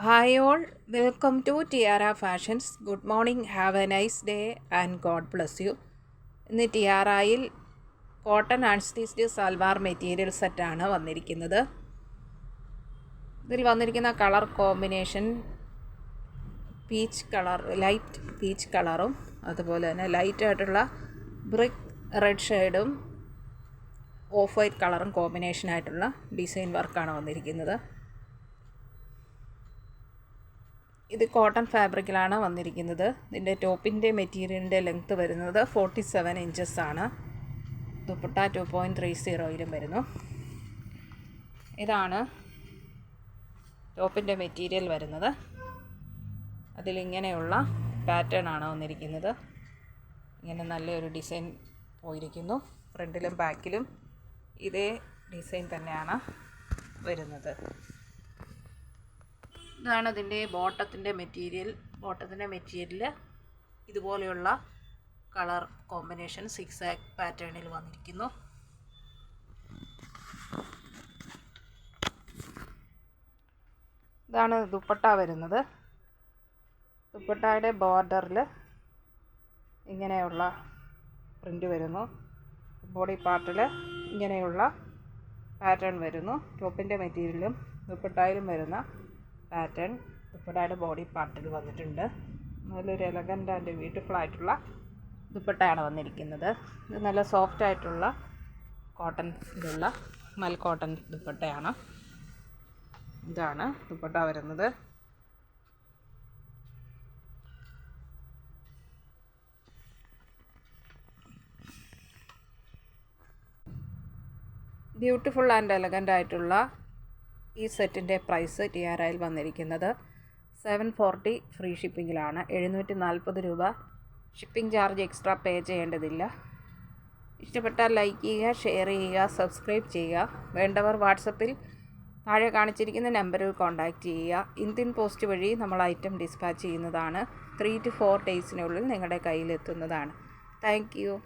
Hi all, welcome to Tiara Fashions. Good morning, have a nice day and God bless you. ഇന്ന് ടിയാറയിൽ cotton unstitched salwar material സെറ്റാണ് വന്നിരിക്കുന്നത്. ഇതിൽ വന്നിരിക്കുന്ന colour combination peach colour, light peach കളറും അതുപോലെ തന്നെ ലൈറ്റായിട്ടുള്ള brick red ഷെയ്ഡും ഓഫ് വൈറ്റ് കളറും കോമ്പിനേഷനായിട്ടുള്ള ഡിസൈൻ വർക്കാണ് വന്നിരിക്കുന്നത്. ഇത് കോട്ടൺ ഫാബ്രിക്കിലാണ് വന്നിരിക്കുന്നത്. ഇതിൻ്റെ ടോപ്പിൻ്റെ മെറ്റീരിയലിൻ്റെ ലെങ്ത്ത് വരുന്നത് 47 ഇഞ്ചസ് ആണ്. ദുപ്പട്ട 2.30 വരുന്നു. ഇതാണ് ടോപ്പിൻ്റെ മെറ്റീരിയൽ വരുന്നത്. അതിലിങ്ങനെയുള്ള പാറ്റേൺ ആണ് വന്നിരിക്കുന്നത്. ഇങ്ങനെ നല്ലൊരു ഡിസൈൻ പോയിരിക്കുന്നു. ഫ്രണ്ടിലും ബാക്കിലും ഇതേ ഡിസൈൻ തന്നെയാണ് വരുന്നത്. ഇതാണ് ഇതിൻ്റെ ബോട്ടത്തിൻ്റെ മെറ്റീരിയൽ ഇതുപോലെയുള്ള കളർ കോമ്പിനേഷൻ സിക്സാക് പാറ്റേണിൽ വന്നിരിക്കുന്നു. ഇതാണ് ദുപ്പട്ട വരുന്നത്. ദുപ്പട്ടയുടെ ബോർഡറിൽ ഇങ്ങനെയുള്ള പ്രിൻ്റ് വരുന്നു. ബോഡി പാർട്ടിൽ ഇങ്ങനെയുള്ള പാറ്റേൺ വരുന്നു. ടോപ്പിൻ്റെ മെറ്റീരിയലും ദുപ്പട്ടയിലും വരുന്ന പാറ്റേൺ ദുപ്പട്ടയുടെ ബോഡി പാർട്ടിൽ വന്നിട്ടുണ്ട്. നല്ലൊരു എലഗൻ്റ് ആൻഡ് ബ്യൂട്ടിഫുൾ ആയിട്ടുള്ള ദുപ്പട്ടയാണ് വന്നിരിക്കുന്നത്. ഇത് നല്ല സോഫ്റ്റ് ആയിട്ടുള്ള കോട്ടണിലുള്ള മൽ കോട്ടൺ ദുപ്പട്ടയാണ്. ഇതാണ് ദുപ്പട്ട വരുന്നത്. ബ്യൂട്ടിഫുൾ ആൻഡ് എലഗൻ്റ് ആയിട്ടുള്ള ഈ സെറ്റിൻ്റെ പ്രൈസ് ടിയാറയിൽ വന്നിരിക്കുന്നത് 740 ഫ്രീ ഷിപ്പിങ്ങിലാണ്. 740 രൂപ ഷിപ്പിംഗ് ചാർജ് എക്സ്ട്രാ പേ ചെയ്യേണ്ടതില്ല. ഇഷ്ടപ്പെട്ടാൽ ലൈക്ക് ചെയ്യുക, ഷെയർ ചെയ്യുക, സബ്സ്ക്രൈബ് ചെയ്യുക. വേണ്ടവർ വാട്സപ്പിൽ താഴെ കാണിച്ചിരിക്കുന്ന നമ്പറിൽ കോൺടാക്റ്റ് ചെയ്യുക. ഇന്ത്യൻ പോസ്റ്റ് വഴി നമ്മൾ ഐറ്റം ഡിസ്പാച്ച് ചെയ്യുന്നതാണ്. 3 to 4 ഡേയ്സിനുള്ളിൽ നിങ്ങളുടെ കയ്യിലെത്തുന്നതാണ്. Thank you.